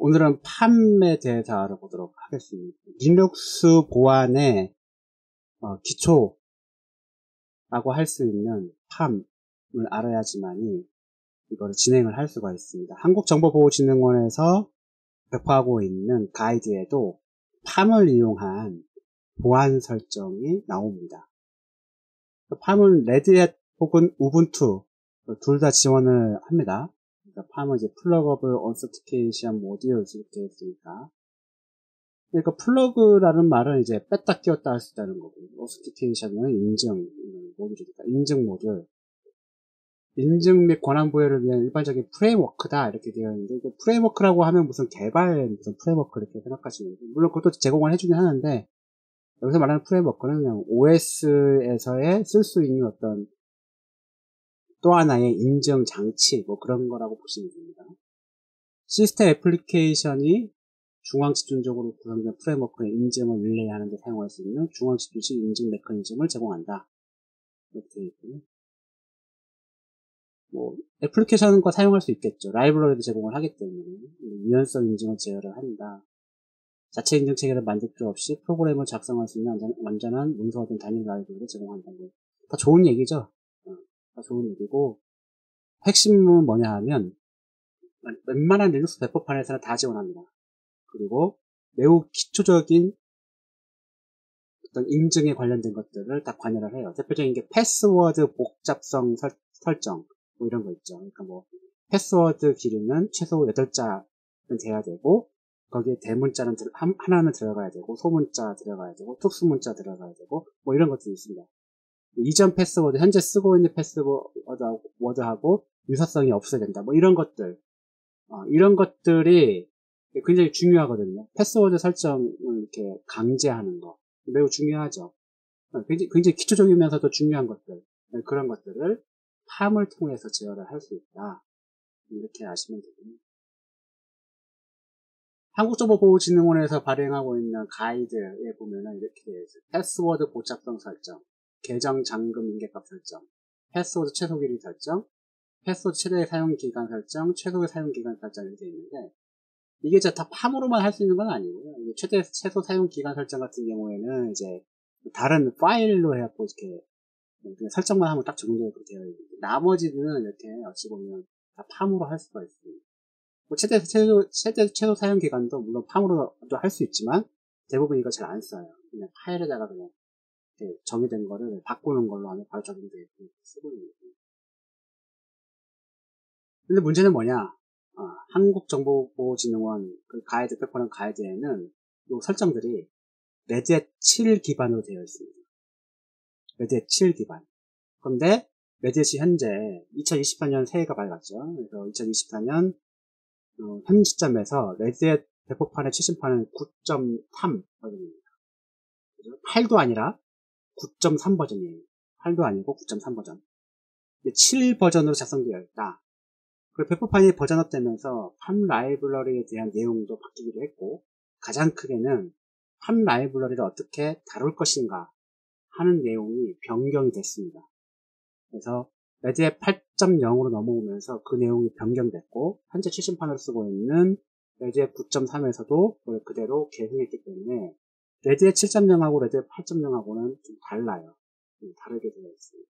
오늘은 팜에 대해서 알아보도록 하겠습니다. 리눅스 보안의 기초라고 할 수 있는 팜을 알아야지만이 이거를 진행을 할 수가 있습니다. 한국정보보호진흥원에서 배포하고 있는 가이드에도 팜을 이용한 보안 설정이 나옵니다. 팜은 레드햇 혹은 우분투 둘 다 지원을 합니다. 그러니까 팜은 이제 플러그able authentication 모듈 이렇게 했으니까. 그러니까 플러그라는 말은 이제 뺐다 끼웠다 할 수 있다는 거고요. authentication은 인증 모듈이니까 인증 모듈. 인증 및 권한 부여를 위한 일반적인 프레임워크다 이렇게 되어 있는데, 프레임워크라고 하면 무슨 프레임워크 이렇게 생각하시면 돼요. 물론 그것도 제공을 해주긴 하는데, 여기서 말하는 프레임워크는 그냥 OS에서의 쓸 수 있는 어떤 또 하나의 인증 장치 뭐 그런 거라고 보시면 됩니다. 시스템 애플리케이션이 중앙 집중적으로 구성된 프레임워크의 인증을 릴레이하는 데 사용할 수 있는 중앙 집중식 인증 메커니즘을 제공한다. 이렇게 되어 있고요. 뭐 애플리케이션과 사용할 수 있겠죠. 라이브러리도 제공을 하기 때문에 유연성 인증을 제어를 한다. 자체 인증 체계를 만들 필요 없이 프로그램을 작성할 수 있는 완전한 문서화된 단일 라이브러리를 제공한다. 다 좋은 얘기죠. 다 좋은 얘기고, 핵심은 뭐냐 하면 웬만한 리눅스 배포판에서는 다 지원합니다. 그리고 매우 기초적인 어떤 인증에 관련된 것들을 다 관여를 해요. 대표적인 게 패스워드 복잡성 설정 뭐 이런 거 있죠. 그러니까 뭐 패스워드 길이는 최소 8자는 돼야 되고, 거기에 대문자는 하나는 들어가야 되고, 소문자 들어가야 되고, 특수문자 들어가야 되고, 뭐 이런 것들이 있습니다. 이전 패스워드, 현재 쓰고 있는 패스워드하고 유사성이 없어야 된다. 뭐 이런 것들. 이런 것들이 굉장히 중요하거든요. 패스워드 설정을 이렇게 강제하는 거. 매우 중요하죠. 굉장히 기초적이면서도 중요한 것들. 그런 것들을 팜을 통해서 제어를 할 수 있다. 이렇게 아시면 되고요. 한국정보보호진흥원에서 발행하고 있는 가이드에 보면은 이렇게 되어 있어요. 패스워드 복잡성 설정, 계정 잠금 인계값 설정, 패스워드 최소 길이 설정, 패스워드 최대 사용 기간 설정, 최소의 사용 기간 설정 이렇게 있는데, 이게 다 팜으로만 할 수 있는 건 아니고요. 최소 사용 기간 설정 같은 경우에는 이제 다른 파일로 해갖고 이렇게 그냥 설정만 하면 딱 적용되고 되어 있는데, 나머지는 이렇게 어찌 보면 다 팜으로 할 수가 있습니다. 뭐 최소 사용 기간도 물론 팜으로도 할 수 있지만 대부분 이거 잘 안 써요. 그냥 파일에다가 그냥 정의된 거를 바꾸는 걸로 하면 바로 적용되고 쓰고 있는 거예요. 근데 문제는 뭐냐? 한국정보보호진흥원 그 가이드 배포하는 가이드에는 이 설정들이 레드햇 7 기반으로 되어 있습니다. 레드햇 7 기반. 그런데 레드햇이 현재 2024년 새해가 밝았죠. 그래서 2024년 현 시점에서 레드햇 배포판의 최신판은 9.3 버전입니다. 8도 아니라 9.3 버전이에요. 8도 아니고 9.3 버전. 7 버전으로 작성되어 있다. 그리고 배포판이 버전업 되면서 팜 라이브러리에 대한 내용도 바뀌기도 했고, 가장 크게는 팜 라이브러리를 어떻게 다룰 것인가 하는 내용이 변경이 됐습니다. 그래서 레드햇 8.0으로 넘어오면서 그 내용이 변경됐고, 현재 최신판으로 쓰고 있는 레드햇 9.3에서도 그대로 계승했기 때문에 레드햇 7.0하고 레드햇 8.0하고는 좀 달라요. 좀 다르게 되어 있습니다.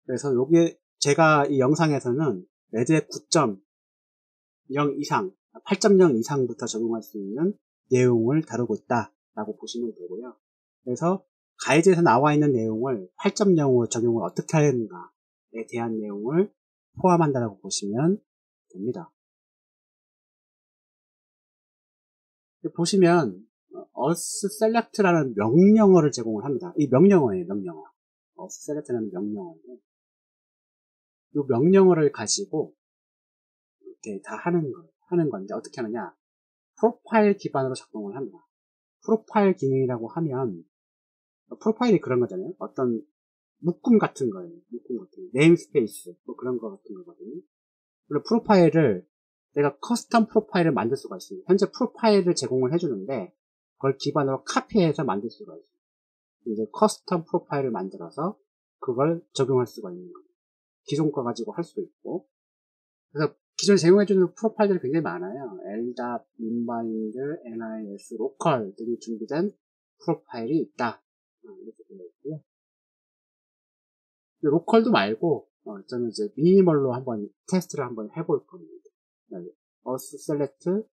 그래서 여기에 제가 이 영상에서는 레드햇 9.0 이상, 8.0 이상부터 적용할 수 있는 내용을 다루고 있다라고 보시면 되고요. 그래서 가이드에서 나와 있는 내용을 8.0으로 적용을 어떻게 하는가에 대한 내용을 포함한다라고 보시면 됩니다. 보시면 select라는 명령어를 제공을 합니다. 이 명령어예요, 명령어. select라는 명령어인데, 이 명령어를 가지고 이렇게 다 하는 건데, 어떻게 하느냐? 프로파일 기반으로 작동을 합니다. 프로파일 기능이라고 하면 프로파일이 그런 거잖아요. 어떤 묶음 같은 거예요. 묶음 같은 거. 네임스페이스 뭐 그런 거 같은 거거든요. 그리고 프로파일을 내가 커스텀 프로파일을 만들 수가 있습니다. 현재 프로파일을 제공을 해주는데 그걸 기반으로 카피해서 만들 수가 있어요. 이제 커스텀 프로파일을 만들어서 그걸 적용할 수가 있는 거예요. 기존 거 가지고 할 수도 있고. 그래서 기존에 제공해주는 프로파일들이 굉장히 많아요. LDAP, 인바인드, NIS, 로컬 등이 준비된 프로파일이 있다. 이렇게 되어 있고요. 로컬도 말고, 저는 이제 미니멀로 한번 테스트를 한번 해볼 겁니다. 어스 셀렉트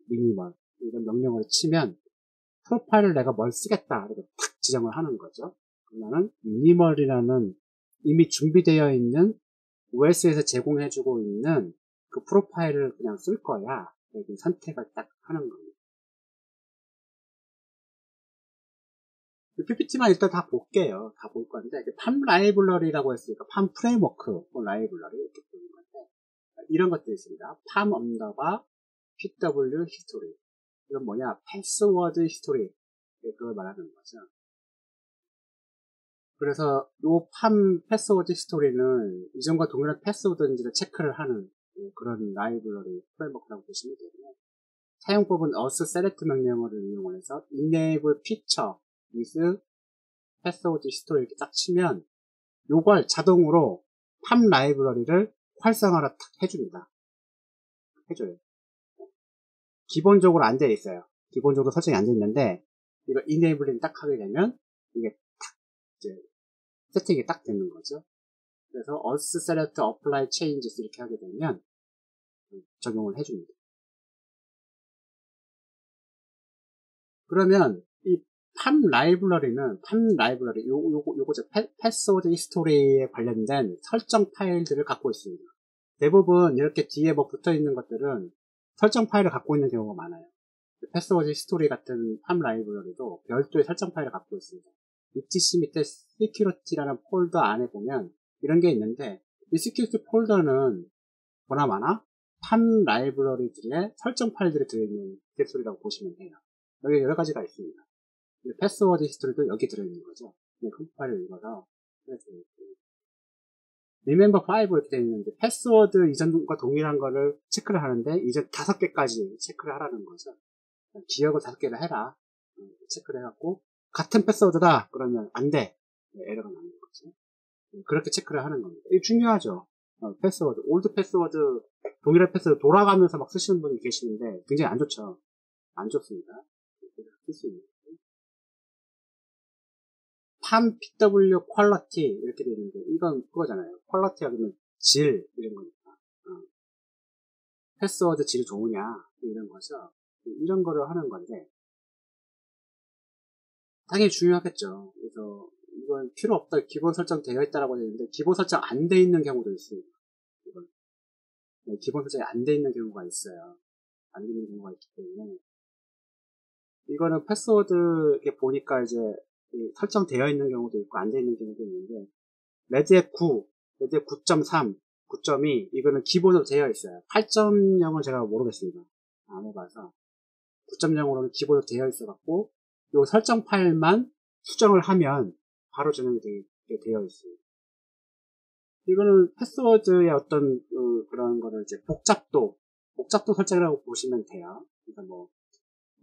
미니멀 이런 명령을 치면 프로파일을 내가 뭘 쓰겠다 이렇게 탁 지정을 하는 거죠. 그러면은 미니멀이라는 이미 준비되어 있는 OS에서 제공해주고 있는 그 프로파일을 그냥 쓸 거야. 여기 선택을 딱 하는 겁니다. PPT만 일단 다 볼게요. 다 볼 건데, 팜 라이블러리라고 했으니까 팜 프레임워크 라이블러리 이렇게 보는 건데, 이런 것도 있습니다. 팜 언더바 PW 히스토리. 이건 뭐냐? 패스워드 히스토리. 그걸 말하는 거죠. 그래서 팜 패스워드 히스토리는 이전과 동일한 패스워드인지를 체크를 하는 그런 라이브러리 프레임워크라고 보시면 되고요. 사용법은 select 명령어를 이용해서 enable feature with password history 이렇게 딱 치면 요걸 자동으로 팜 라이브러리를 활성화를 탁 해줍니다. 해줘요. 기본적으로 안 되어 있어요. 기본적으로 설정이 안 되어 있는데 이거 enabling 딱 하게 되면 이게 탁 이제 세팅이 딱 되는 거죠. 그래서 select apply changes 이렇게 하게 되면 적용을 해줍니다. 그러면 이 팜 라이브러리는 요거 패스워드 히스토리에 관련된 설정 파일들을 갖고 있습니다. 대부분 이렇게 뒤에 뭐 붙어 있는 것들은 설정 파일을 갖고 있는 경우가 많아요. 패스워드 히스토리 같은 팜 라이브러리도 별도의 설정 파일을 갖고 있습니다. etc 밑에 security라는 폴더 안에 보면 이런 게 있는데 이 security 폴더는 보나마나 팜 라이브러리들의 설정 파일들이 들어있는 디렉토리라고 보시면 돼요. 여기 여러 가지가 있습니다. 패스워드 히스토리도 여기 들어있는 거죠. 컴파일을 읽어서 remember 5 이렇게 되어 있는데 패스워드 이전과 동일한 거를 체크를 하는데 이제 5개까지 체크를 하라는 거죠. 기억을 5개를 해라. 체크를 해갖고 같은 패스워드다 그러면 안 돼. 에러가 나는 거죠. 그렇게 체크를 하는 겁니다. 이게 중요하죠. 패스워드, 올드 패스워드, 동일한 패스워드 돌아가면서 막 쓰시는 분이 계시는데 굉장히 안 좋죠. 안 좋습니다. 쓸 수 있는 팜 PW 퀄리티 이렇게 되어 있는데 이건 그거잖아요. 퀄리티가 그러면 질 이런 거니까 패스워드 질이 좋으냐 이런 거죠. 이런 거를 하는 건데 당연히 중요하겠죠. 그래서 이건 필요 없다 기본 설정 되어 있다라고 되어 있는데 기본 설정 안 되어 있는 경우도 있습니다. 이건 기본 설정이 안 되어 있는 경우가 있어요. 안 되어 있는 경우가 있기 때문에 이거는 패스워드 이렇게 보니까 이제 설정되어 있는 경우도 있고 안 되어 있는 경우도 있는데 레드의 9, 레드의 9.3, 9.2 이거는 기본으로 되어 있어요. 8.0은 제가 모르겠습니다. 안 해봐서 9.0으로는 기본으로 되어 있어갖고 이 설정 파일만 수정을 하면 바로 적용이 되어 있습니다. 이거는 패스워드의 어떤 그런 거를 이제 복잡도 설정이라고 보시면 돼요. 그러니까 뭐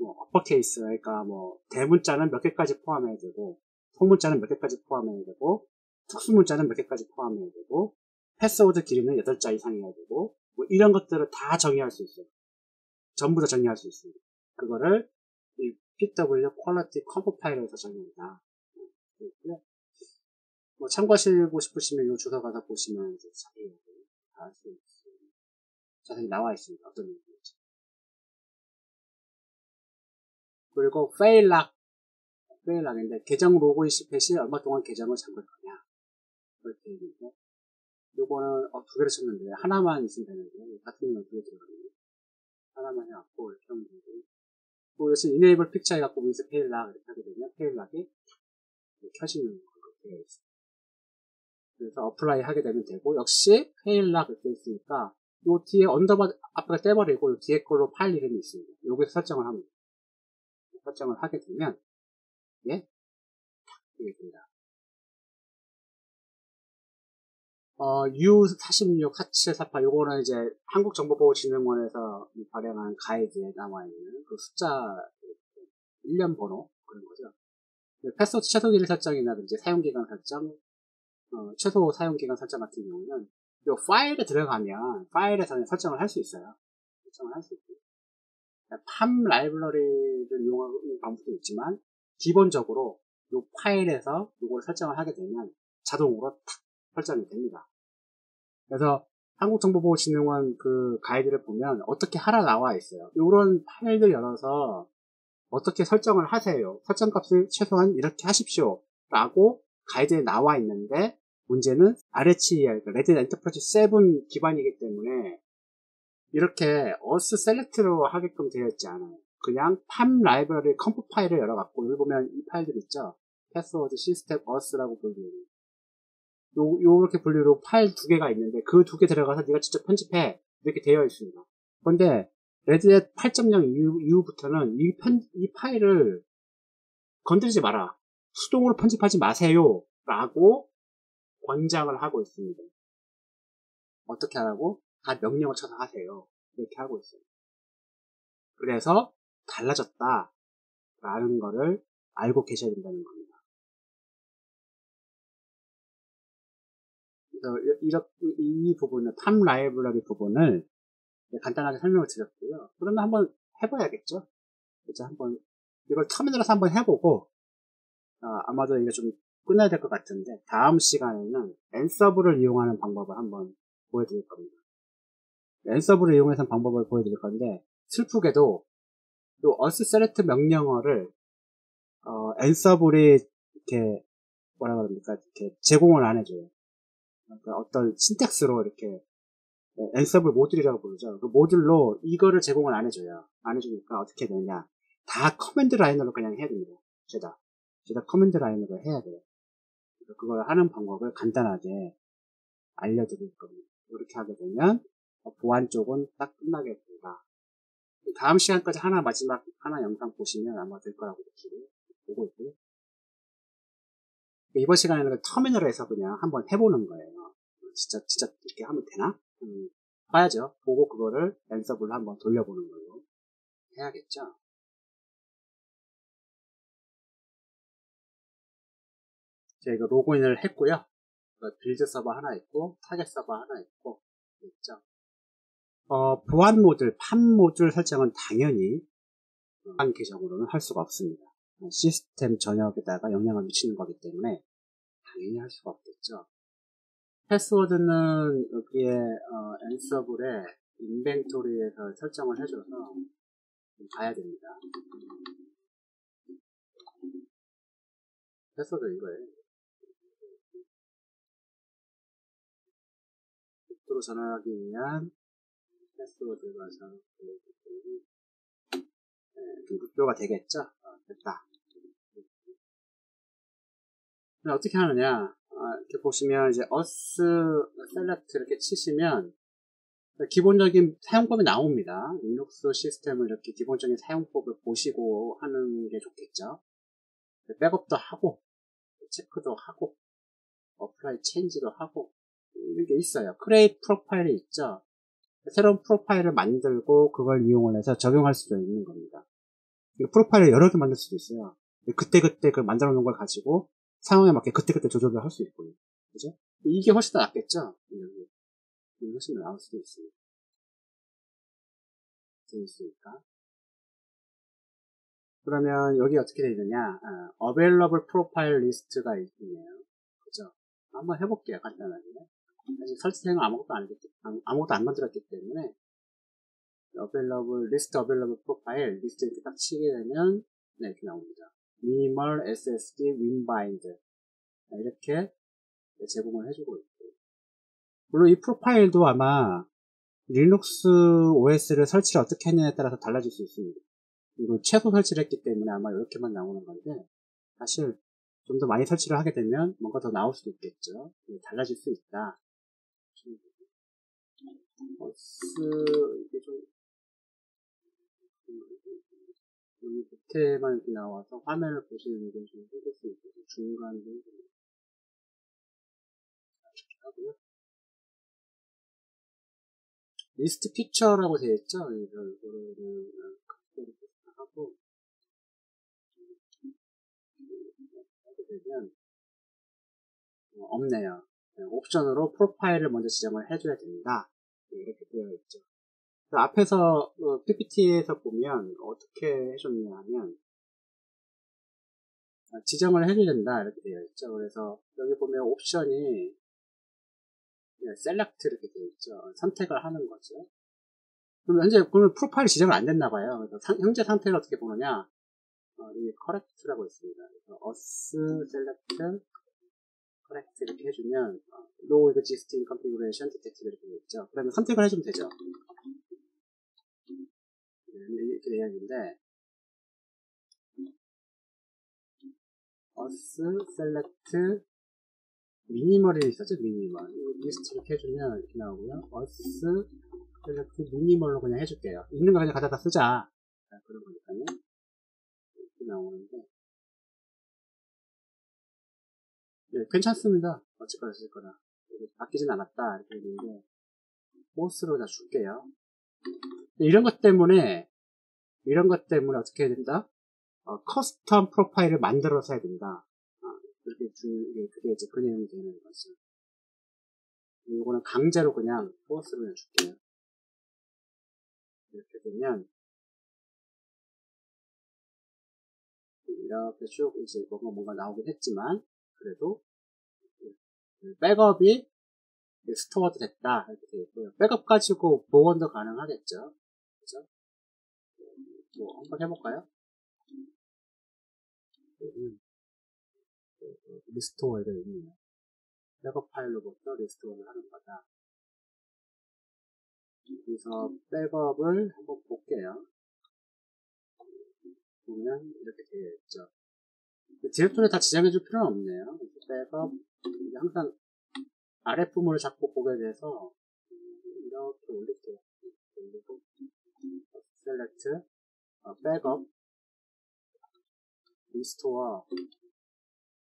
어퍼케이스, 그러니까 뭐 대문자는 몇 개까지 포함해야 되고 소문자는 몇 개까지 포함해야 되고 특수문자는 몇 개까지 포함해야 되고 패스워드 길이는 8자 이상이어야 되고 뭐 이런 것들을 다 정의할 수 있어요. 전부 다 정의할 수 있습니다. 그거를 이 PW Quality Comp 파일에서 정의합니다. 뭐 참고하시고 싶으시면 이 주소 가서 보시면 이제 자세히 알 수 있어요. 자세히 나와 있습니다. 어떤 얘기인지. 그리고 페일락인데 계정 로그인 실패 시 얼마 동안 계정을 잠글 거냐 그렇게 얘기인데 요거는 두 개를 쳤는데 하나만 있으면 되는데 같은 경우는 2개 들어가거든요. 하나만 해갖고 이렇게 하면 되고 또 역시 enable picture 해갖고 위에서 페일락 이렇게 하게 되면 페일락이 켜지는 걸로 되어 있어요. 그래서 어플라이 하게 되면 되고 역시 페일락 이렇게 있으니까 요 뒤에 언더바 앞에 떼버리고 요 뒤에 걸로 파일 이름이 있습니다. 여기서 설정을 합니다. 설정을 하게 되면 예 이게 됩니다. U46 4748 요거는 이제 한국정보보호진흥원에서 발행한 가이드에 나와있는 그 숫자 1년 번호 그런 거죠. 패스워드 최소 길이 설정이라든지 사용기간 설정 최소 사용기간 설정 같은 경우는 요 파일에 들어가면 파일에서는 설정을 할 수 있어요. 설정을 할 수 있고 팜 라이브러리를 이용하는 방법도 있지만 기본적으로 요 파일에서 요걸 설정을 하게 되면 자동으로 탁 설정이 됩니다. 그래서 한국정보보호진흥원 그 가이드를 보면 어떻게 하라 나와 있어요. 이런 파일을 열어서 어떻게 설정을 하세요. 설정값을 최소한 이렇게 하십시오. 라고 가이드에 나와 있는데 문제는 RHEL, 레드 엔터프라이즈 7 기반이기 때문에 이렇게 어스 셀렉트로 하게끔 되어 있지 않아요. 그냥 팜 라이브러리 컴프 파일을 열어갖고 여기 보면 이 파일들 있죠. 패스워드 시스템 어스라고 불리는 요렇게 분류로 파일 두 개가 있는데 그 두 개 들어가서 네가 직접 편집해 이렇게 되어 있습니다. 그런데 레드햇 8.0 이후부터는 이 파일을 건드리지 마라. 수동으로 편집하지 마세요. 라고 권장을 하고 있습니다. 어떻게 하라고? 다 명령을 쳐서 하세요. 이렇게 하고 있어요. 그래서 달라졌다. 라는 거를 알고 계셔야 된다는 겁니다. 그래서 이 부분은 팜 라이브러리 부분을 간단하게 설명을 드렸고요. 그러면 한번 해봐야겠죠? 그죠? 한번 이걸 터미널에서 한번 해보고 아마도 이게 좀 끝나야 될 것 같은데 다음 시간에는 엔서브를 이용하는 방법을 한번 보여드릴 겁니다. 엔서브를 이용해서 방법을 보여드릴 건데 슬프게도 이 어스셀렉트 명령어를 엔서블이 이렇게 뭐라 그럽니까? 이렇게 제공을 안 해줘요. 그러니까 어떤 신텍스로 이렇게 엔서블 모듈이라고 부르죠. 그 모듈로 이거를 제공을 안 해줘요. 안 해주니까 어떻게 되냐? 다 커맨드 라인으로 그냥 해야 됩니다. 죄다 커맨드 라인으로 해야 돼요. 그래서 그걸 하는 방법을 간단하게 알려드릴 겁니다. 이렇게 하게 되면 보안 쪽은 딱 끝나겠습니다. 다음 시간까지 마지막 하나 영상 보시면 아마 될 거라고 보고 있고요. 이번 시간에는 터미널에서 그냥 한번 해보는 거예요. 진짜 이렇게 하면 되나? 봐야죠. 보고 그거를 엔서블로 한번 돌려보는 걸로 해야겠죠. 제가 이거 로그인을 했고요. 빌드 서버 하나 있고 타겟 서버 하나 있고 있죠. 보안 모듈, 팜 모듈 설정은 당연히 보안 계정으로는 할 수가 없습니다. 시스템 전역에다가 영향을 미치는 거기 때문에 당연히 할 수가 없겠죠. 패스워드는 여기에 엔서블에 인벤토리에서 설정을 해줘서 좀 봐야 됩니다. 패스워드 이거예요. 복도로 전환하기 위한 패스워드가 목표가 되겠죠? 됐다. 어떻게 하느냐? 이렇게 보시면 이제 어스 셀렉트 이렇게 치시면 기본적인 사용법이 나옵니다. 리눅스 시스템을 이렇게 기본적인 사용법을 보시고 하는 게 좋겠죠. 백업도 하고 체크도 하고 어플라이 체인지도 하고 이런 게 있어요. 크리에이트 프로파일이 있죠. 새로운 프로파일을 만들고 그걸 이용을 해서 적용할 수도 있는 겁니다. 프로파일을 여러 개 만들 수도 있어요. 그때그때 그 만들어 놓은 걸 가지고 상황에 맞게 그때그때 조절을 할 수 있고요. 그죠? 이게 훨씬 더 낫겠죠? 이게 훨씬 더 나을 수도 있습니다. 재밌으니까. 그러면 여기 어떻게 되어 있느냐? available profile list가 있네요. 그죠? 한번 해볼게요. 간단하게. 아직 설치생은 아무것도 안 만들었기 때문에 list available profile 리스트 이렇게 딱 치게 되면 네, 이렇게 나옵니다. minimal SSD winbind 이렇게 제공을 해주고 있고요. 물론 이 프로파일도 아마 리눅스 OS를 설치를 어떻게 했느냐에 따라서 달라질 수 있습니다. 이거 최소 설치를 했기 때문에 아마 이렇게만 나오는 건데 사실 좀 더 많이 설치를 하게 되면 뭔가 더 나올 수도 있겠죠. 달라질 수 있다. 이게 좀 여기 밑에만 이렇게 나와서 화면을 보시는 게 좀 힘들 수 있어서 중간에 하고요. 리스트 피처라고 되어 있죠. 이거를 하고 하게 되면 없네요. 옵션으로 프로파일을 먼저 지정을 해줘야 됩니다. 이렇게 되어 있죠. 앞에서 PPT에서 보면 어떻게 해줬냐 하면 지정을 해줘야 된다 이렇게 되어 있죠. 그래서 여기 보면 옵션이 셀렉트 이렇게 되어 있죠. 선택을 하는 거죠. 그럼 현재 보면 프로파일 지정을 안 됐나 봐요. 그래서 현재 상태를 어떻게 보느냐, 여기 correct라고 있습니다. 그래서 us select correct 이렇게 해주면 no existing configuration detected 이렇게 되어 있죠. 그러면 선택을 해주면 되죠. 이렇게 되어 있는데 us select 미니멀이 있었죠. 미니멀 리스트 이렇게 해주면 이렇게 나오고요. us select 미니멀로 그냥 해줄게요. 있는 거 그냥 가져다 쓰자. 그런 거니까요. 이렇게 나오는데 네, 괜찮습니다. 어쨌거나 바뀌진 않았다 이렇게 있는데 포스로 다 줄게요. 이런 것 때문에 어떻게 해야 된다? 커스텀 프로파일을 만들어서 해야 된다. 그게 이제 그 내용이 되는 거죠. 이거는 강제로 그냥 포스로 그냥 줄게요. 이렇게 되면 이렇게 쭉 이제 뭔가 나오긴 했지만 그래도 백업이 스토어도 됐다 이렇게 되어 있고요. 백업 가지고 복원도 가능하겠죠. 그죠? 뭐 한번 해볼까요? 리스토어가 있네요. 백업 파일로부터 리스토어를 하는 거다. 그래서 백업을 한번 볼게요. 보면 이렇게 되어 있죠. 디렉토리 다 지정해 줄 필요는 없네요. 백업 항상 아래 부분을 잡고 보게 돼서 이렇게 올릴게요. 올리고 셀렉트 백업 리스토어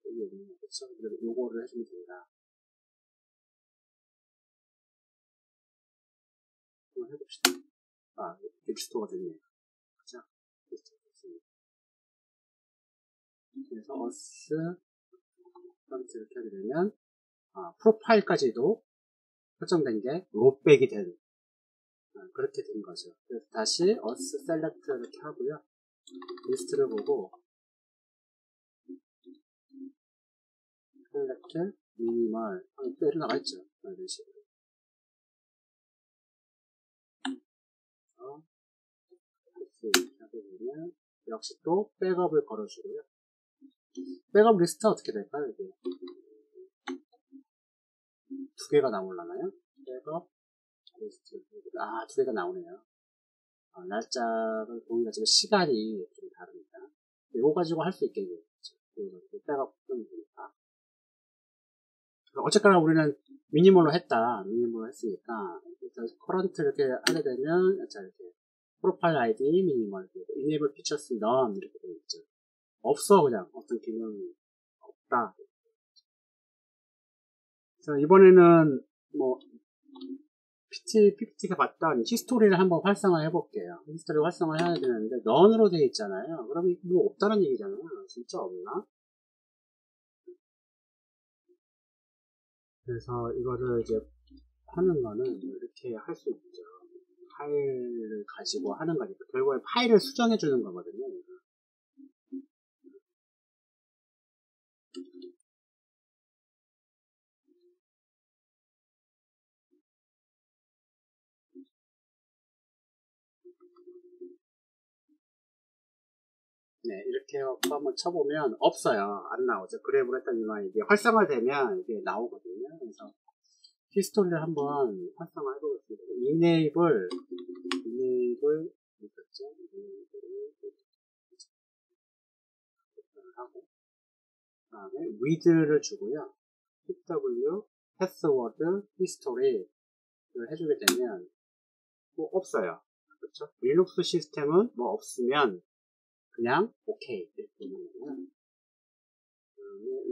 여기 있는 거 그쵸? 요거를 해주면 됩니다. 한번 해봅시다. 리스토어가 됐네요. 그쵸? 리스토어가 됐습니다. 그래서 us 이렇게 하게 되면 프로파일까지도 설정된 게 롯백이 된 그렇게 된 거죠. 그래서 다시 us select 이렇게 하고요. 리스트를 보고 select minimal 또 이렇게 나가 있죠. 이런 식으로. 이렇게 하게 되면 역시 또 백업을 걸어주고요. 백업 리스트 어떻게 될까요? 이게 두 개가 나올라나요? 백업 리스트 두 개가 나오네요. 날짜를 동일하지만 시간이 좀 다릅니다. 이거 가지고 할 수 있겠네요. 백업 하면 되니까. 어쨌거나 우리는 미니멀로 했으니까 일단 커런트 이렇게 하게 되면 자 이렇게 프로파일 아이디 미니멀 enable features none 이렇게 되어 있죠. 없어 그냥 어떤 기능이 없다. 그래서 이번에는 뭐 PPT가 봤던 히스토리를 한번 활성화 해볼게요. 히스토리 활성화 해야 되는데 none으로 되어 있잖아요. 그럼 뭐 없다는 얘기잖아요. 진짜 없나? 그래서 이거를 이제 하는 거는 이렇게 할 수 있죠. 파일을 가지고 하는 거니까 결국에 파일을 수정해 주는 거거든요. 네, 이렇게 한번 쳐보면 없어요. 안 나오죠. 그래브를 했더니만 이게 활성화되면 이게 나오거든요. 그래서 히스토리를 한번 활성화 해보겠습니다. enable 있었죠? 하고 그다음에 with를 주고요. pw password history를 해주게 되면 뭐 없어요. 그렇죠? 리눅스 시스템은 뭐 없으면 그냥 오케이 이렇게 되면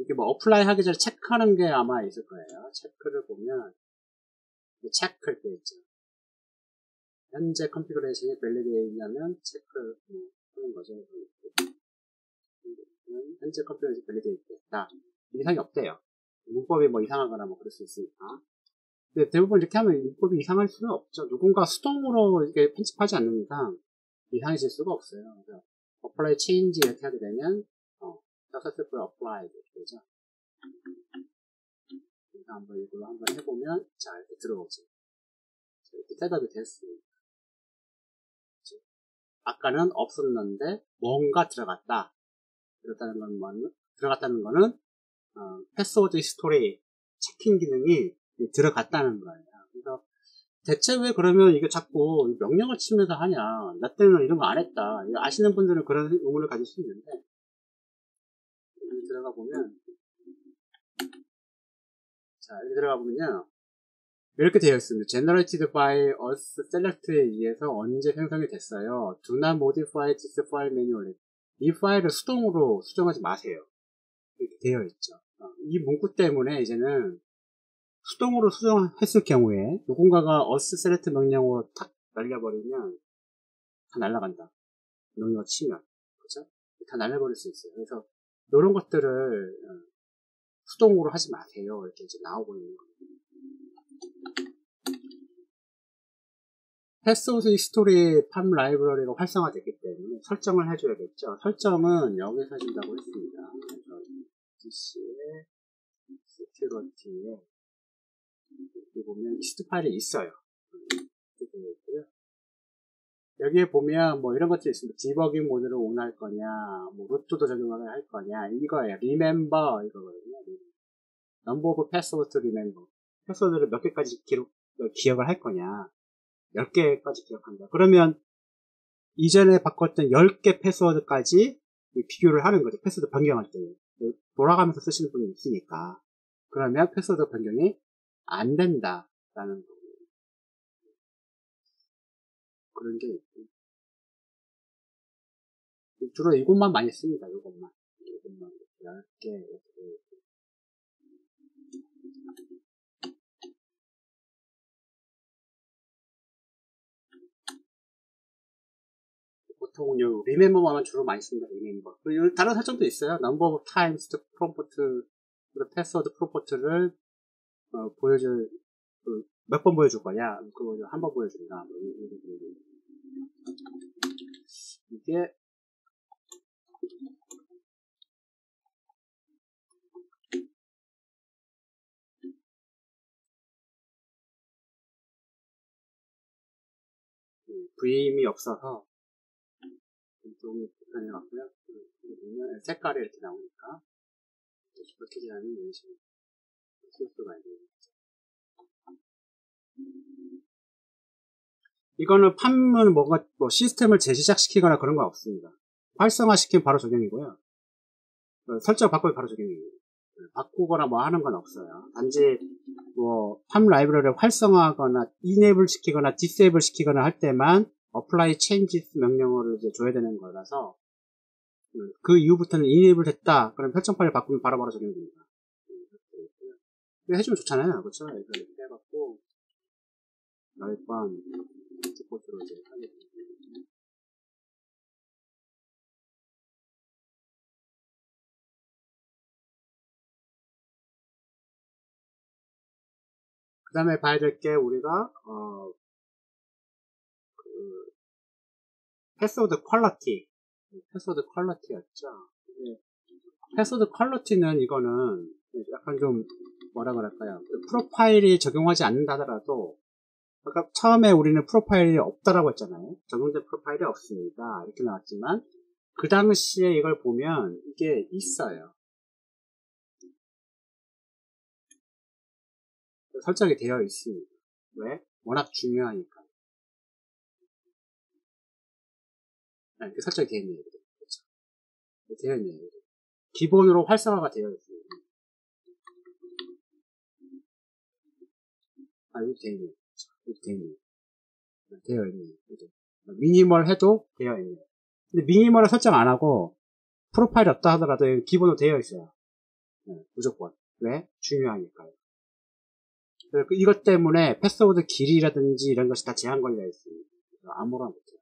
이게 뭐 어플라이 하기 전에 체크하는 게 아마 있을 거예요. 체크를 보면 체크할 때 있죠. 현재 컨피그레이션이 밸리되어 있냐면 체크를 하는 거죠. 현재 컨피그레이션이 밸리되어 있다. 이상이 없대요. 문법이 뭐 이상하거나 뭐 그럴 수 있으니까. 근데 대부분 이렇게 하면 문법이 이상할 수는 없죠. 누군가 수동으로 이렇게 편집하지 않는 이상 이상해질 수가 없어요. 그래서 apply change 이렇게 하게 되면 successful apply 이렇게 되죠. 그래서 한번 이걸로 한번 해보면 자 이렇게 들어오죠. 이렇게 셋업이 됐습니다. 그렇죠? 아까는 없었는데 뭔가 들어갔다. 들어갔다는 거는 패스워드 히스토리 체킹 기능이 들어갔다는 거예요. 그래서 대체 왜 그러면 이게 자꾸 명령을 치면서 하냐? 나 때는 이런 거 안 했다. 아시는 분들은 그런 의문을 가질 수 있는데 여기 들어가 보면 자 여기 들어가 보면요 이렇게 되어 있습니다. Generated by us select에 의해서 언제 생성이 됐어요. Do not modify this file manually. 이 파일을 수동으로 수정하지 마세요. 이렇게 되어 있죠. 이 문구 때문에 이제는 수동으로 수정했을 경우에 누군가가 us select 명령으로 탁 날려버리면 다 날아간다. 명령을 치면. 그렇죠? 다 날려버릴 수 있어요. 그래서 이런 것들을 수동으로 하지 마세요. 이렇게 이제 나오고 있는 거예요. 패스워드 히스토리 팜 라이브러리가 활성화됐기 때문에 설정을 해줘야겠죠. 설정은 여기서 해준다고 했습니다. 그래서 DC에 security에 여기 보면 리스트 파일이 있어요. 여기에 보면 뭐 이런 것들이 있습니다. 디버깅 모드를 온할 거냐, 뭐 루트도 적용을 할 거냐, 이거예요. remember 이거거든요. number of password remember. 패스워드를 몇 개까지 기억을 할 거냐. 10개까지 기억한다. 그러면 이전에 바꿨던 10개 패스워드까지 비교를 하는 거죠. 패스워드 변경할 때. 돌아가면서 쓰시는 분이 있으니까. 그러면 패스워드 변경이 안 된다라는 거. 그런 게 있고. 주로 이것만 많이 씁니다. 이것만 10개 이렇게. 보통 remember만 주로 많이 씁니다. remember. 그리고 다른 설정도 있어요. number of times to prompt 패스워드 프로포트를 보여줄 몇 번 보여줄 거냐? 그거 한 번 보여준다. 이게 브임이 없어서 좀 불편해갖고요. 색깔이 이렇게 나오니까 그렇게 하면 이런 식으로 쓸 수가 있는 거죠. 이거는 팜은 뭔가 시스템을 재시작시키거나 그런 건 없습니다. 활성화시키면 바로 적용이고요. 설정 바꾸면 바로 적용이에요. 바꾸거나 뭐 하는 건 없어요. 단지 팜 라이브러리를 활성화하거나 enable 시키거나 disable 시키거나 할 때만 apply changes 명령어를 이제 줘야 되는 거라서 그 이후부터는 enable 됐다. 그럼 설정 파일 바꾸면 바로바로 적용됩니다. 이거 해주면 좋잖아요. 그렇죠? 이렇게 해갖고 열번 디포트로 이제 하게 됩니다. 그 다음에 봐야 될 게 우리가 패스워드 퀄리티였죠. 패스워드 퀄리티는 이거는 약간 좀 뭐라 그럴까요? 프로파일이 적용하지 않는다 하더라도 아까 처음에 우리는 프로파일이 없다라고 했잖아요. 적용된 프로파일이 없습니다. 이렇게 나왔지만 그 당시에 이걸 보면 이게 있어요. 설정이 되어 있습니다. 왜? 워낙 중요하니까. 이렇게 설정이 되어 있는 얘기죠. 그렇죠? 되어 있는 얘기죠. 기본으로 활성화가 되어 있습니다. 여기 되어 있네요. 여기 되어 있네요. 미니멀 해도 되어 있네요. 근데 미니멀을 설정 안 하고 프로파일이 없다 하더라도 기본으로 되어 있어요. 무조건. 왜? 중요하니까요. 이것 때문에 패스워드 길이라든지 이런 것이 다 제한 걸려 있습니다. 아무런 못해요.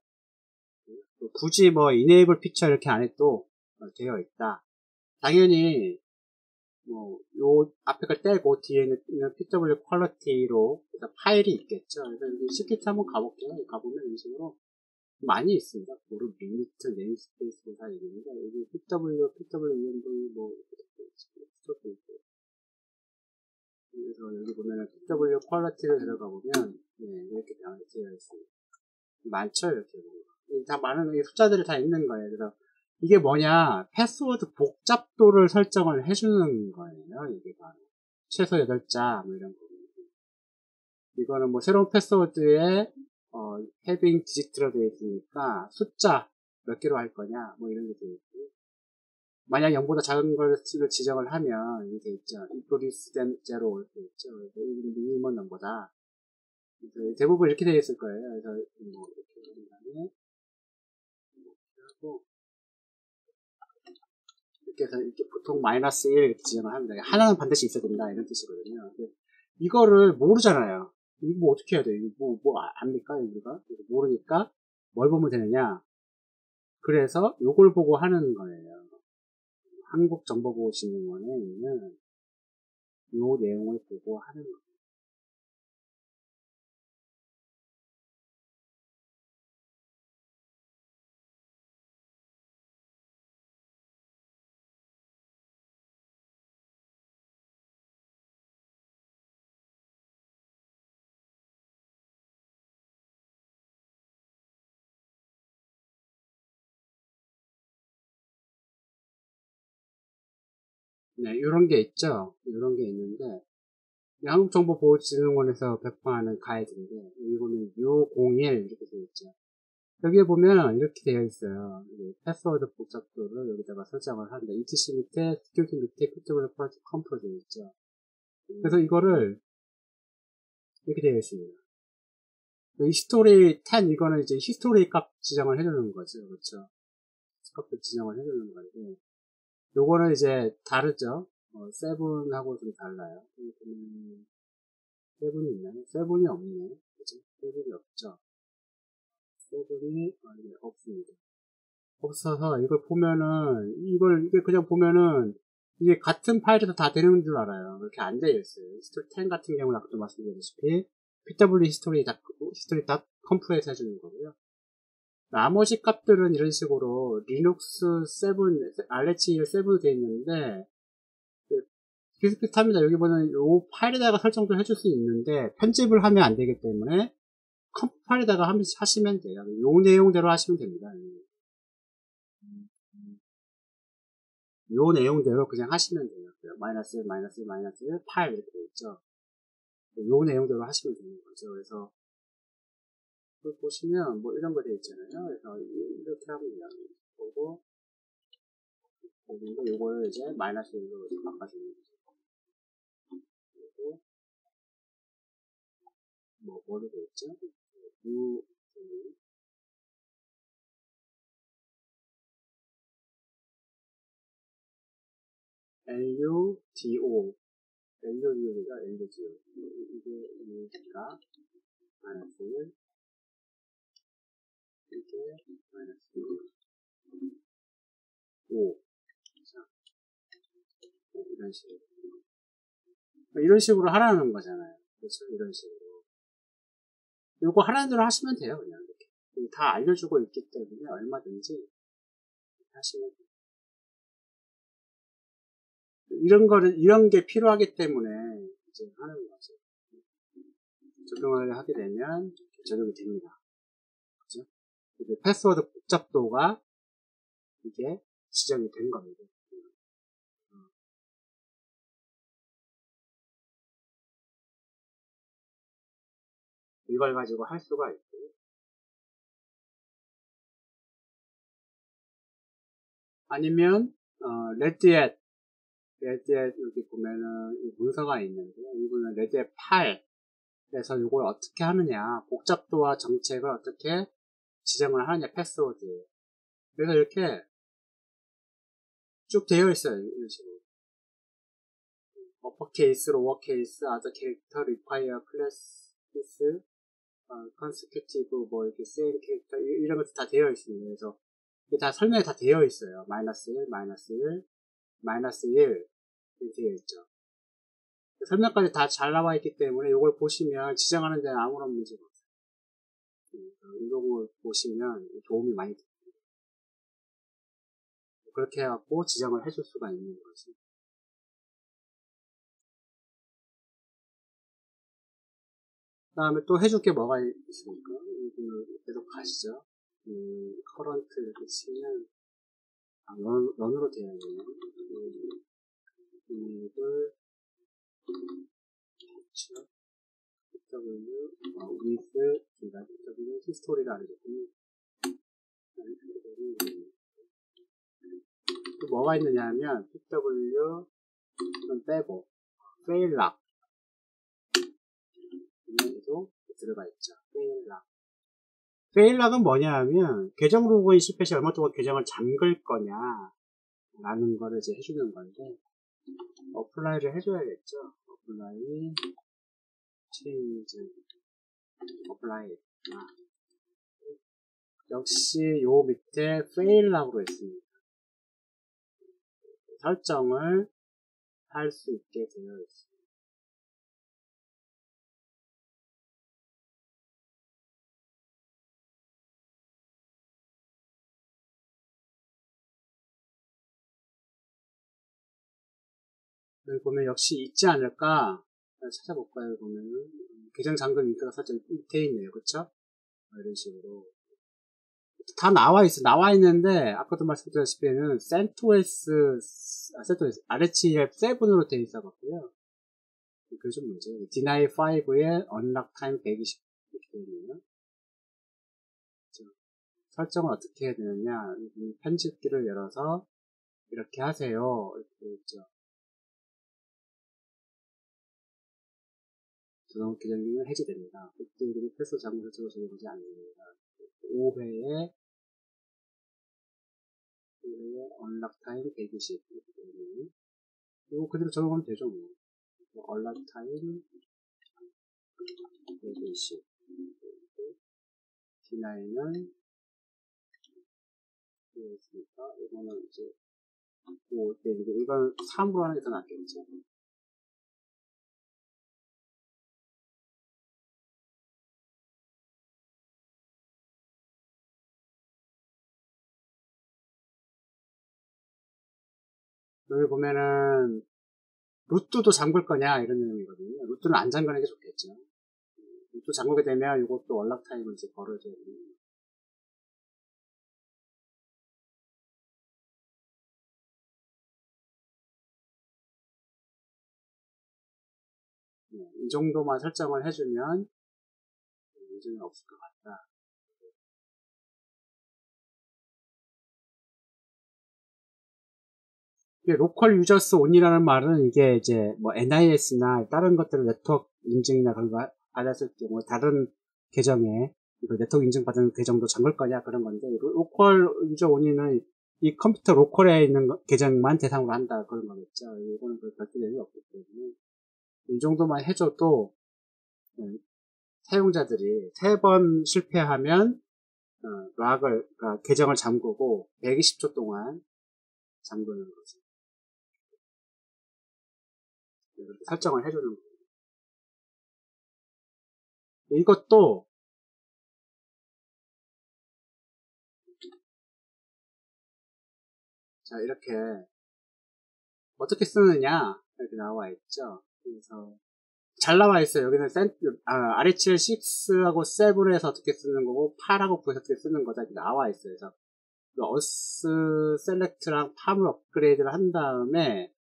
굳이 뭐 enable 피처 이렇게 안 해도 되어 있다. 당연히 요 앞에 걸 떼고 뒤에는 PW 퀄리티로 파일이 있겠죠. 그래서 여기 시큐리티 한번 가볼게요. 가보면 이런 식으로 많이 있습니다. 그룹 리미트 네임스페이스 다 있는데 여기 PWENV 이렇게 있고 그래서 여기 보면은 PW 퀄리티를 들어가 보면 이렇게 되어 있습니다. 많죠, 이렇게 보면. 다 많은 숫자들이 다 있는 거예요. 그래서 이게 뭐냐, 패스워드 복잡도를 설정을 해주는 거예요. 이게 바로 최소 8자 뭐 이런 거. 이거는 뭐 새로운 패스워드에 having digit로 되어 있으니까 숫자 몇 개로 할 거냐 뭐 이런 게 되어 있고, 만약 0보다 작은 걸 지정을 하면 이렇게 있죠. increase them 0 이렇게 있죠. 미니멈 0보다 대부분 이렇게 되어 있을 거예요. 그래서 뭐 이렇게 한 다음에 이렇게 하고 이렇게 해서 이렇게 보통 -1 이렇게 지정을 합니다. 하나는 반드시 있어야 된다 이런 뜻이거든요. 이거를 모르잖아요. 이거 뭐 어떻게 해야 돼? 이거 뭐 압니까? 우리가 모르니까 뭘 보면 되느냐? 그래서 요걸 보고 하는 거예요. 한국정보보호진흥원에 있는 요 내용을 보고 하는 거예요. 네, 이런 게 있죠. 이런 게 있는데 한국정보보호진흥원에서 배포하는 가이드인데 이거는 U01 이렇게 되어 있죠. 여기에 보면 이렇게 되어 있어요. 패스워드 복잡도를 여기다가 설정을 하는데 etc 밑에 security 밑에 PW 퀄리티 컴프로 되어 있죠. 그래서 이거를 이렇게 되어 있습니다. 히스토리 10 이거는 이제 히스토리 값 지정을 해주는 거죠. 그렇죠? 값도 지정을 해주는 건데 요거는 이제 다르죠. 7하고 좀 달라요. 7이 있나요? 7이 없네. 그죠? 7이 없죠. 7이 없습니다. 없어서 이걸 보면은 이게 그냥 보면은 이게 같은 파일에서 다 되는 줄 알아요. 그렇게 안 되어 있어요. 히스토리 10 같은 경우는 아까도 말씀드렸다시피 pw history.comp에서 해주는 거고요. 나머지 값들은 이런 식으로 리눅스 7, RHEL 7로 되어 있는데 비슷비슷합니다. 여기 보면 이 파일에다가 설정도 해줄 수 있는데 편집을 하면 안 되기 때문에 컴프 파일에다가 하시면 돼요. 이 내용대로 하시면 됩니다. 이 내용대로 그냥 하시면 돼요. 마이너스 8 이렇게 되어 있죠. 이 내용대로 하시면 되는 거죠. 그래서 보시면 뭐 이런 거 되어 있잖아요. 그래서 이렇게 하면 돼요. 보고 이거를 이제 마이너스 1로 바꿔주는 거죠. 그리고 뭐로 되어 있죠? LUDO LUDO가 LUDO 이게 U가 마이너스 1 이게 마이너스 5 자, 이런 식으로 하라는 거잖아요. 그렇죠? 이런 식으로 이거 하라는 대로 하시면 돼요. 그냥 이렇게 다 알려주고 있기 때문에 얼마든지 하시면 돼요. 이런 게 필요하기 때문에 이제 하는 거죠. 적용을 하게 되면 적용이 됩니다. 그죠? 패스워드 복잡도가 이게 지정이 된 겁니다. 이걸 가지고 할 수가 있고요. 아니면 레드햇 여기 보면은 이 문서가 있는데 이거는 레드햇 8 그래서 이걸 어떻게 하느냐 복잡도와 정책을 어떻게 지정을 하느냐 패스워드에 그래서 이렇게 쭉 되어 있어요. 이런 식으로 어퍼케이스, 로어케이스, other character, require, class, consecutive, 뭐 이렇게 same character 이런 것도 다 되어 있습니다. 그래서 이게 다 설명이 다 되어 있어요. 마이너스 1, 마이너스 1, 마이너스 1 이렇게 되어 있죠. 설명까지 다 잘 나와 있기 때문에 이걸 보시면 지정하는 데는 아무런 문제가 없어요. 이걸 보시면 도움이 많이 됩니다. 그렇게 해갖고 지정을 해줄 수가 있는 거죠. 그 다음에 또 해줄 게 뭐가 있습니까? 계속 가시죠. 커런트 이렇게 치면, 런으로 되어 있네요. 이걸, 그렇죠. PW, with, PW, 히스토리를 알려줬군요. 또 뭐가 있느냐 하면, PW, 빼고, fail락. 여기도 들어가 있죠. fail락. fail락은 뭐냐 하면, 계정 로그인 실패 시 얼마 동안 계정을 잠글 거냐, 라는 거를 이제 해주는 건데, 어플라이를 해줘야겠죠. 어플라이, change, 어플라이. 역시 요 밑에 fail락으로 있습니다. 설정을 할 수 있게 되어 있습니다. 여기 보면 역시 있지 않을까 찾아볼까요? 여기 보면은 계정 잠금 링크가 설정 밑에 있네요. 그쵸? 이런 식으로 다 나와 있어. 나와 있는데 아까도 말씀드렸다시피는 CentOS RHEL 7으로 되어 있어 갖고요. 그게 좀 문제예요. Deny 5에 Unlock Time 120 이렇게 되어 있네요. 설정을 어떻게 해야 되느냐? 편집기를 열어서 이렇게 하세요. 이렇게 되어 있죠. 자동 계정은 해제됩니다. 그때는 패스 잠금 설정을 적용하지 않습니다. 5회에 언락 타임 120 이렇게 되면 이거 그대로 적용하면 되죠. 뭐. 언락 타임 120 D9은 있으니까 이거는 이제 5 이건 3으로 하는 게 더 낫겠죠. 여기 보면은 루트도 잠글 거냐 이런 내용이거든요. 루트는 안 잠그는 게 좋겠죠. 루트 잠그게 되면 이것도 언락 타임을 이제 벌어줘야 됩니다. 이 정도만 설정을 해주면 문제는 없을 것 같다. 로컬 유저스 온이라는 말은 이게 이제 뭐 NIS나 다른 것들을 네트워크 인증이나 그런 거 받았을 경우 다른 계정에 네트워크 인증 받은 계정도 잠글 거냐 그런 건데 로컬 유저 온이는 이 컴퓨터 로컬에 있는 계정만 대상으로 한다 그런 거겠죠. 이거는 별도 내용이 없기 때문에 이 정도만 해줘도 사용자들이 3번 실패하면 락을 그러니까 계정을 잠그고 120초 동안 잠그는 거죠. 이렇게 설정을 해주는 거예요. 이것도 자 이렇게 어떻게 쓰느냐 이렇게 나와 있죠. 그래서 잘 나와 있어요. 여기는 RHEL6하고 7에서 어떻게 쓰는 거고 8하고 9에서 어떻게 쓰는 거다 이렇게 나와 있어요. 그래서 어스 셀렉트랑 팜을 업그레이드를 한 다음에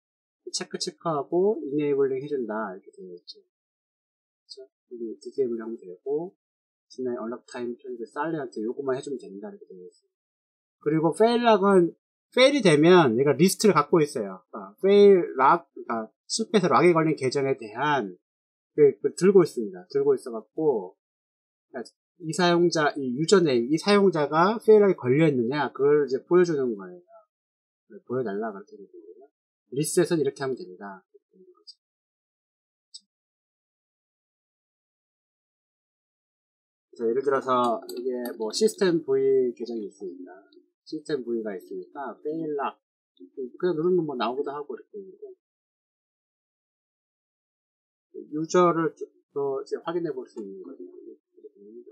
체크하고 이네이블링 해준다 이렇게 되어 있죠. 그렇죠? 여기 디세이블 하면 되고 지난 언락 타임 편집에 살리한테 요것만 해주면 된다 이렇게 되어 있어요. 그리고 페일락은 페일이 되면 얘가 리스트를 갖고 있어요. 페일 락 실패해서 락에 걸린 계정에 대한 들고 있습니다. 들고 있어갖고 이 사용자 이 유저네임 이 사용자가 페일락에 걸려 있느냐 그걸 이제 보여주는 거예요. 보여달라 그렇게 되는 거예요. 리스트에서는 이렇게 하면 됩니다. 예를 들어서 이게 뭐 시스템 V 계정이 있습니다. 시스템 V가 있으니까 페일락 그냥 누르면 뭐 나오기도 하고 이렇게 있는데 유저를 또 이제 확인해 볼 수 있는 거죠.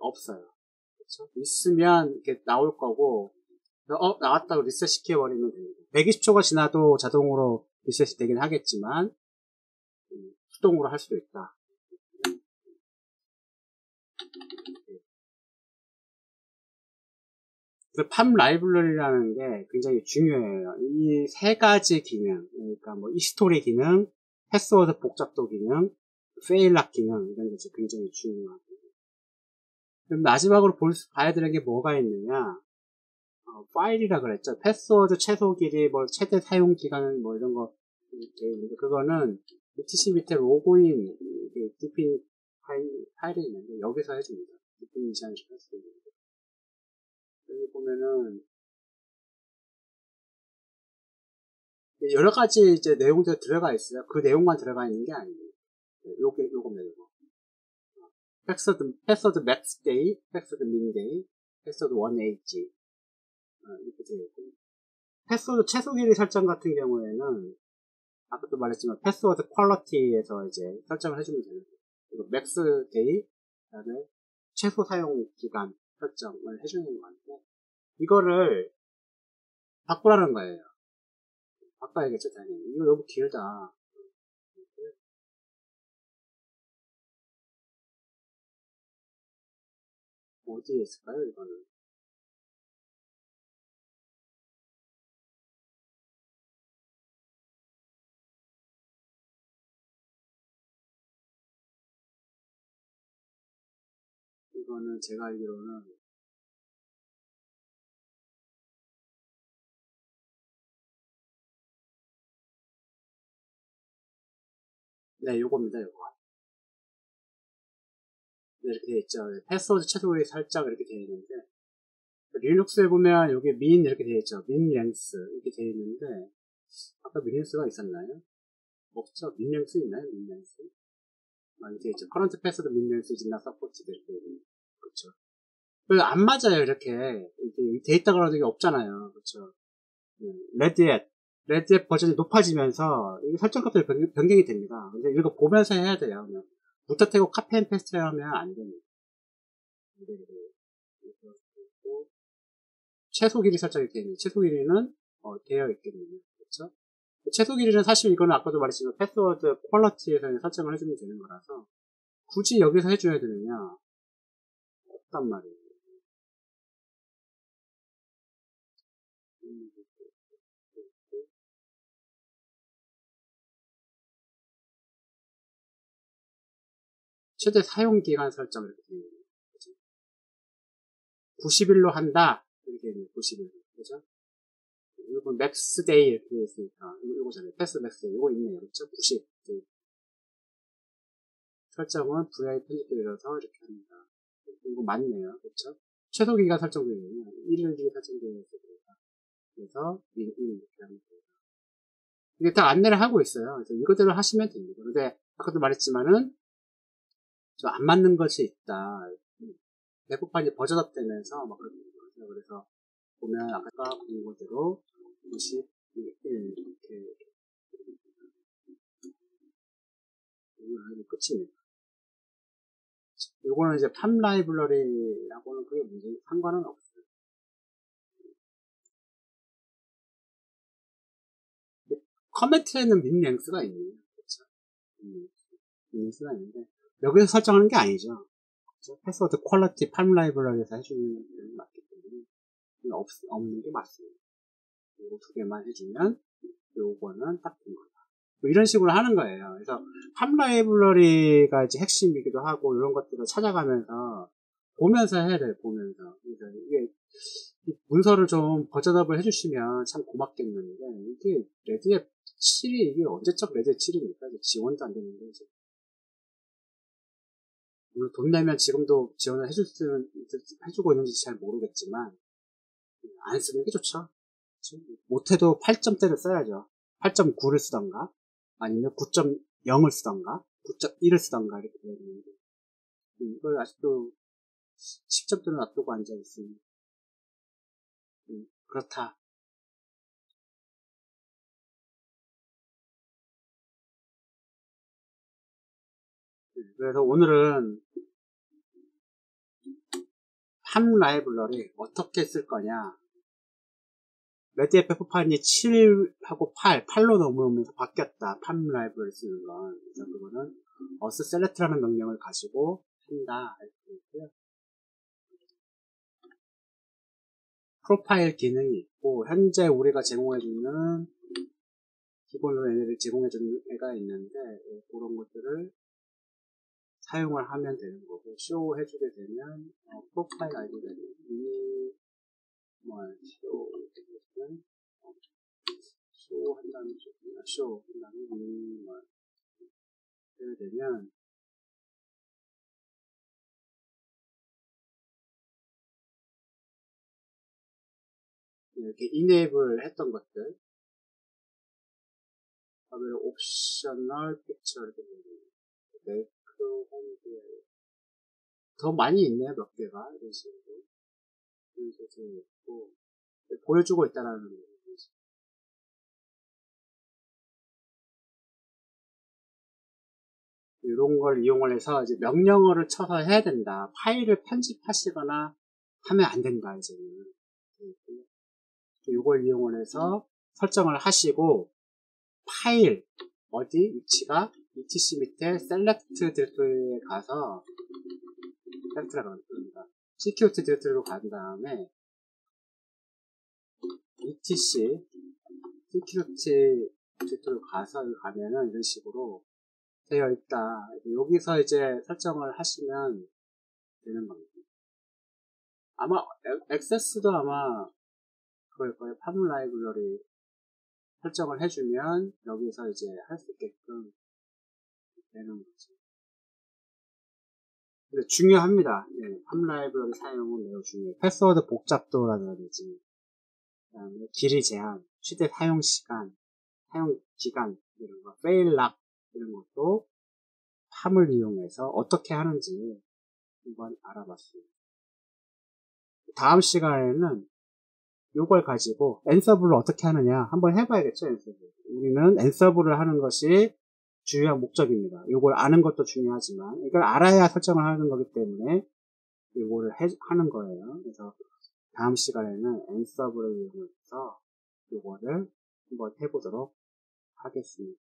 없어요. 그렇죠? 있으면 이렇게 나올 거고, 나왔다고 리셋 시켜버리면 됩니다. 120초가 지나도 자동으로 리셋이 되긴 하겠지만, 수동으로 할 수도 있다. 그래서 팜 라이브러리라는 게 굉장히 중요해요. 이 세 가지 기능, 그러니까 뭐 히스토리 기능, 패스워드 복잡도 기능, 페일락 기능, 이런 게 굉장히 중요하고. 그럼 마지막으로 봐야 되는 게 뭐가 있느냐? 파일이라 그랬죠. 패스워드 최소 길이, 뭐 최대 사용 기간, 뭐 이런 거 돼 있는데, 그거는 etc 밑에 로그인 디핀 파일이 있는데 여기서 해줍니다. 디피니션 패스워드. 여기 보면은 여러 가지 이제 내용들 들어가 있어요. 그 내용만 들어가 있는 게 아니에요. 요겁니다, 요거. 패스워드 맥스 데이, 패스워드 민 데이, 패스워드 1H. 이렇게 되어 있고. 패스워드 최소 길이 설정 같은 경우에는, 아까도 말했지만, 패스워드 퀄리티에서 이제 설정을 해주면 되는 거예요. 그리고 맥스 데이, 그 다음에 최소 사용 기간 설정을 해주는 건데, 이거를 바꾸라는 거예요. 바꿔야겠죠, 당연히. 이거 너무 길다. 어디에 있을까요, 이거는? 이거는 제가 알기로는, 네, 요겁니다, 요거. 네, 이렇게 되어 있죠. 패스워드 최소의 설정 이렇게 되어 있는데, 리눅스에 보면 여기 min 이렇게 되어 있죠. min length 이렇게 되어 있는데, 아까 min length가 있었나요? 없죠? min length 있나요? min length? 이렇게 되어 있죠. current password min length is not supported 이렇게 되어 있는. 그렇죠. 안 맞아요, 이렇게. 이게 데이터가 그런 게 없잖아요. 그렇죠. 레드햇 버전이 높아지면서 이게 설정값들이 변경이 됩니다. 근데 이거 보면서 해야 돼요. 그냥 무타태고 카피 앤 페스트 하면 안 됩니다. 최소 길이 설정이 되어 있는 최소 길이는 되어 있겠네요. 그렇죠? 최소 길이는 사실 이거는 아까도 말했지만 패스워드 퀄리티에서 설정을 해주면 되는 거라서 굳이 여기서 해줘야 되느냐? 없단 말이에요. 최대 사용기간 설정 이렇게 되어 있네요. 90일로 한다. 이렇게 되어 있네요. 90일. 그죠? 이거 맥스 데이 이렇게 되어 있으니까 이거잖아요. 패스 맥스 데이 이거 있네요. 그렇죠? 90. 설정은 VI 편집기를 이렇게 합니다. 이거 맞네요. 그렇죠? 최소 기간 설정되어 있네요. 1일 뒤에 설정되어 있습니다. 그래서 1 이렇게 합니다. 이게 다 안내를 하고 있어요. 그래서 이것대로 하시면 됩니다. 근데 아까도 말했지만은 좀 안 맞는 것이 있다. 배고판이 버전업 되면서 막 그런 거죠. 그래서 보면 아까 본 거대로 21 이렇게 이거 끝입니다. 요거는 이제 팜 라이브러리하고는 그게 무슨 상관은 없어요. 커멘트에는 min length가 있네요. 그렇죠? min length가 있는데 여기서 설정하는 게 아니죠. 그렇죠? 패스워드 퀄리티 팜 라이브러리에서 해주는 게 맞기 때문에 없는 게 맞습니다. 요거 두 개만 해주면 요거는 딱 된 거다. 뭐 이런 식으로 하는 거예요. 그래서 팜 라이브러리가 이제 핵심이기도 하고 이런 것들을 찾아가면서 보면서 해야 돼요. 보면서. 그래서 이게 문서를 좀 버전업을 해주시면 참 고맙겠는데 이게 레드앱 7이 이게 언제적 레드앱 7입니까? 지원도 안 되는데 이제 물론 돈 내면 지금도 지원을 해주고 있는지 잘 모르겠지만 안 쓰는 게 좋죠. 못해도 8점대를 써야죠. 8.9를 쓰던가 아니면 9.0을 쓰던가 9.1을 쓰던가 이렇게 돼야 되는데 이걸 아직도 10점대로 놔두고 앉아있으니 그렇다. 그래서 오늘은 팜 라이브러리 어떻게 쓸 거냐. 레드FF8이 7하고 8로 넘어오면서 바뀌었다. 팜 라이브러리 쓰는 건. 그래서 그거는 select라는 명령을 가지고 한다. 이렇게 있고요. 프로파일 기능이 있고, 현재 우리가 제공해주는, 기본으로 얘네를 제공해주는 애가 있는데, 그런 것들을 사용을 하면 되는 거고, 쇼 해주게 되면, 프로파일 아이디가 쇼 한 다음에 쇼 한 다음에 해야 되면, 이렇게 enable 했던 것들, 그다음에 옵셔널 픽처 이렇게 매크로 홈드에 더 많이 있네요. 몇 개가 이런 식으로 있고 보여주고 있다라는 거예요. 이런 걸 이용을 해서 이제 명령어를 쳐서 해야 된다. 파일을 편집하시거나 하면 안 된다. 이제는 이걸 이용을 해서 설정을 하시고 파일 어디 위치가 etc 밑에 select 디렉토리에 가서 셀렉트라고 합니다. security 디렉토리로 간 다음에 etc security 디렉토리로 가서 가면은 이런 식으로 되어 있다. 여기서 이제 설정을 하시면 되는 겁니다. 아마 액세스도 아마 그럴 거예요. 팜 라이브러리 설정을 해주면 여기서 이제 할 수 있게끔 되는 거죠. 근데 중요합니다. 네, 팜 라이브러리 사용은 매우 중요해요. 패스워드 복잡도라든지 그다음에 길이 제한, 최대 사용 시간, 사용 기간 이런 거, 페일락 이런 것도 팜을 이용해서 어떻게 하는지 한번 알아봤습니다. 다음 시간에는 이걸 가지고 앤서블을 어떻게 하느냐 한번 해봐야겠죠. 앤서블. 우리는 앤서블을 하는 것이 주요한 목적입니다. 이걸 아는 것도 중요하지만 이걸 알아야 설정을 하는 거기 때문에 이거를 하는 거예요. 그래서 다음 시간에는 앤서블을 이용해서 이거를 한번 해보도록 하겠습니다.